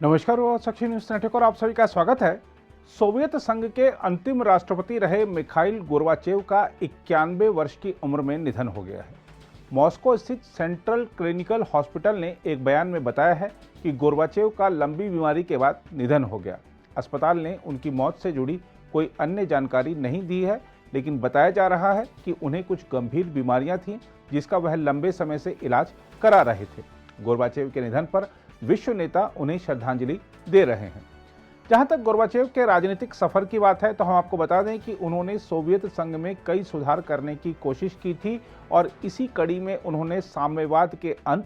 नमस्कार और साक्षी news network और आप सभी का स्वागत है। सोवियत संघ के अंतिम राष्ट्रपति रहे मिखाइल गोर्बाचेव का 91 वर्ष की उम्र में निधन हो गया है। मॉस्को स्थित सेंट्रल क्लिनिकल हॉस्पिटल ने एक बयान में बताया है कि गोर्बाचेव का लंबी बीमारी के बाद निधन हो गया। अस्पताल ने उनकी मौत से जुड़ी कोई अन्य जानकारी नहीं दी है, लेकिन बताया जा रहा है कि उन्हें कुछ गंभीर बीमारियां थीं जिसका वह लंबे समय से इलाज करा रहे थे। गोर्बाचेव के निधन पर विश्व नेता उन्हें श्रद्धांजलि दे रहे हैं। जहां तक गोर्बाचेव के राजनीतिक सफर की बात है तो हम आपको बता दें कि उन्होंने सोवियत संघ में कई सुधार करने की कोशिश की थी और इसी कड़ी में उन्होंने साम्यवाद के अंत,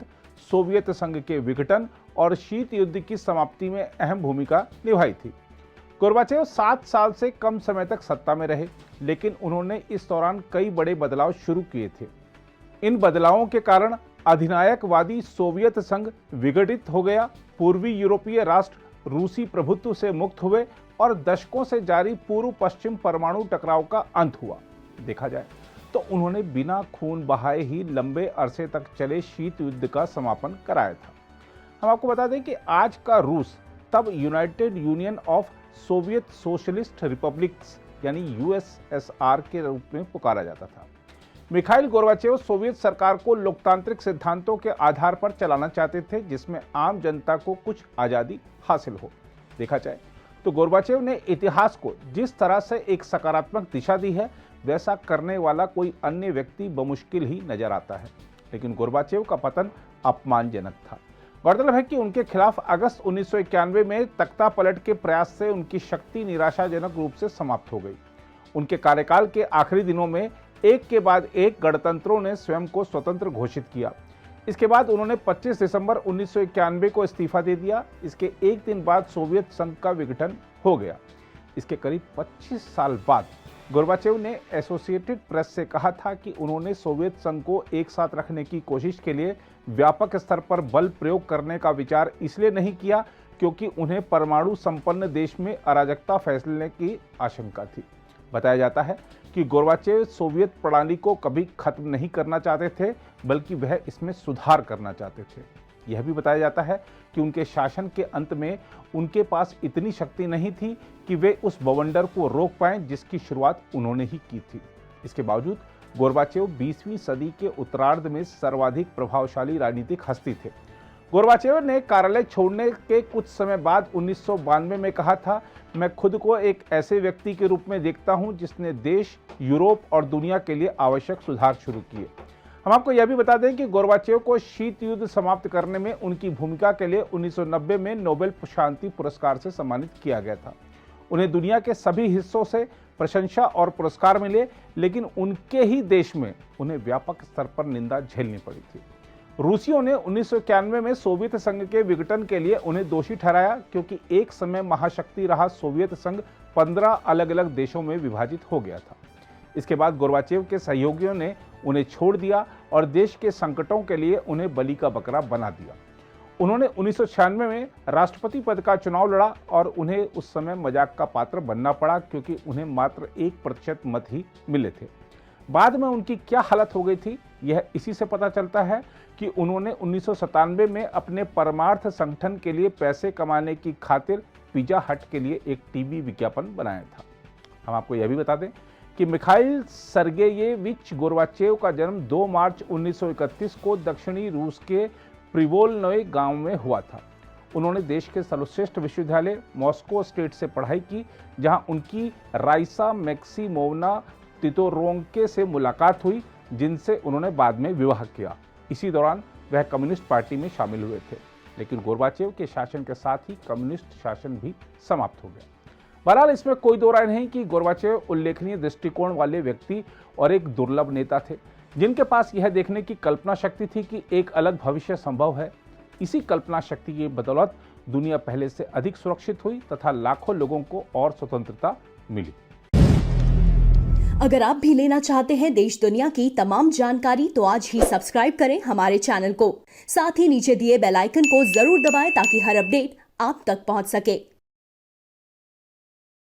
सोवियत संघ के विघटन और शीत युद्ध की समाप्ति में अहम भूमिका निभाई थी। गोर्बाचेव 7 साल से कम समय तक सत्ता में रहे, लेकिन उन्होंने इस दौरान कई बड़े बदलाव शुरू किए थे। इन बदलावों के कारण अधिनायकवादी सोवियत संघ विघटित हो गया, पूर्वी यूरोपीय राष्ट्र रूसी प्रभुत्व से मुक्त हुए और दशकों से जारी पूर्व पश्चिम परमाणु टकराव का अंत हुआ। देखा जाए तो उन्होंने बिना खून बहाए ही लंबे अरसे तक चले शीत युद्ध का समापन कराया था। हम आपको बता दें कि आज का रूस तब United union of Soviet socialist republics यानी यूएसएसआर के रूप में पुकारा जाता था। मिखाइल गोर्बाचेव सोवियत सरकार को लोकतांत्रिक सिद्धांतों के आधार पर चलाना चाहते थे, जिसमें आम जनता को कुछ आज़ादी हासिल हो। देखा जाए तो गोर्बाचेव ने इतिहास को जिस तरह से एक सकारात्मक दिशा दी है, वैसा करने वाला कोई अन्य व्यक्ति बमुश्किल ही नजर आता है। लेकिन गोर्बाचेव का पतन अपमानजनक था। गौरतलब है कि उनके खिलाफ अगस्त 1991 में तख्ता पलट के प्रयास से उनकी शक्ति निराशाजनक रूप से समाप्त हो गई। उनके कार्यकाल के आखिरी दिनों में एक के बाद एक गणतंत्रों ने स्वयं को स्वतंत्र घोषित किया। इसके बाद उन्होंने 25 दिसंबर 1991 को इस्तीफा दे दिया। इसके एक दिन बाद सोवियत संघ का विघटन हो गया। इसके करीब 25 साल बाद गोर्बाचेव ने एसोसिएटेड प्रेस से कहा था कि उन्होंने सोवियत संघ को एक साथ रखने की कोशिश के लिए व्यापक स्तर पर बल प्रयोग करने का विचार इसलिए नहीं किया क्योंकि उन्हें परमाणु संपन्न देश में अराजकता फैसलने की आशंका थी। बताया जाता है कि गोर्बाचेव सोवियत प्रणाली को कभी खत्म नहीं करना चाहते थे, बल्कि वह इसमें सुधार करना चाहते थे। यह भी बताया जाता है कि उनके शासन के अंत में उनके पास इतनी शक्ति नहीं थी कि वे उस बवंडर को रोक पाएं जिसकी शुरुआत उन्होंने ही की थी। इसके बावजूद गोर्बाचेव 20वीं सदी के उत्तरार्ध में सर्वाधिक प्रभावशाली राजनीतिक हस्ती थे। गोर्बाचेव ने कार्यालय छोड़ने के कुछ समय बाद 1992 में कहा था, मैं खुद को एक ऐसे व्यक्ति के रूप में देखता हूं जिसने देश, यूरोप और दुनिया के लिए आवश्यक सुधार शुरू किए। हम आपको यह भी बता दें कि गोर्बाचेव को शीत युद्ध समाप्त करने में उनकी भूमिका के लिए 1990 में नोबेल शांति पुरस्कार से सम्मानित किया गया था। उन्हें दुनिया के सभी हिस्सों से प्रशंसा और पुरस्कार मिले, लेकिन उनके ही देश में उन्हें व्यापक स्तर पर निंदा झेलनी पड़ी थी। रूसियों ने 1991 में सोवियत संघ के विघटन के लिए उन्हें दोषी ठहराया क्योंकि एक समय महाशक्ति रहा सोवियत संघ 15 अलग अलग देशों में विभाजित हो गया था। इसके बाद गोर्बाचेव के सहयोगियों ने उन्हें छोड़ दिया और देश के संकटों के लिए उन्हें बलि का बकरा बना दिया। उन्होंने 1996 में राष्ट्रपति पद का चुनाव लड़ा और उन्हें उस समय मजाक का पात्र बनना पड़ा क्योंकि उन्हें मात्र 1% मत ही मिले थे। बाद में उनकी क्या हालत हो गई थी, यह इसी से पता चलता है कि उन्होंने 1997 में अपने परमार्थ संगठन के लिए पैसे कमाने की खातिर पिज्जा हट के लिए एक टीवी विज्ञापन बनाया था। हम आपको यह भी बता दें कि मिखाइल सर्गेयेविच गोर्बाचेव का जन्म 2 मार्च 1931 को दक्षिणी रूस के प्रिवोल्नोय गांव में हुआ था। उन्होंने देश के सर्वश्रेष्ठ विश्वविद्यालय मॉस्को स्टेट से पढ़ाई की, जहां उनकी राइसा मैक्सिमोवना तितोरोंके से मुलाकात हुई, जिनसे उन्होंने बाद में विवाह किया। इसी दौरान वह कम्युनिस्ट पार्टी में शामिल हुए थे, लेकिन गोर्बाचेव के शासन के साथ ही कम्युनिस्ट शासन भी समाप्त हो गया। बहरहाल इसमें कोई दो राय नहीं कि गोर्बाचेव उल्लेखनीय दृष्टिकोण वाले व्यक्ति और एक दुर्लभ नेता थे, जिनके पास यह देखने की कल्पना शक्ति थी कि एक अलग भविष्य संभव है। इसी कल्पना शक्ति की बदौलत दुनिया पहले से अधिक सुरक्षित हुई तथा लाखों लोगों को और स्वतंत्रता मिली। अगर आप भी लेना चाहते हैं देश दुनिया की तमाम जानकारी तो आज ही सब्सक्राइब करें हमारे चैनल को। साथ ही नीचे दिए बेल आइकन को जरूर दबाएं ताकि हर अपडेट आप तक पहुंच सके।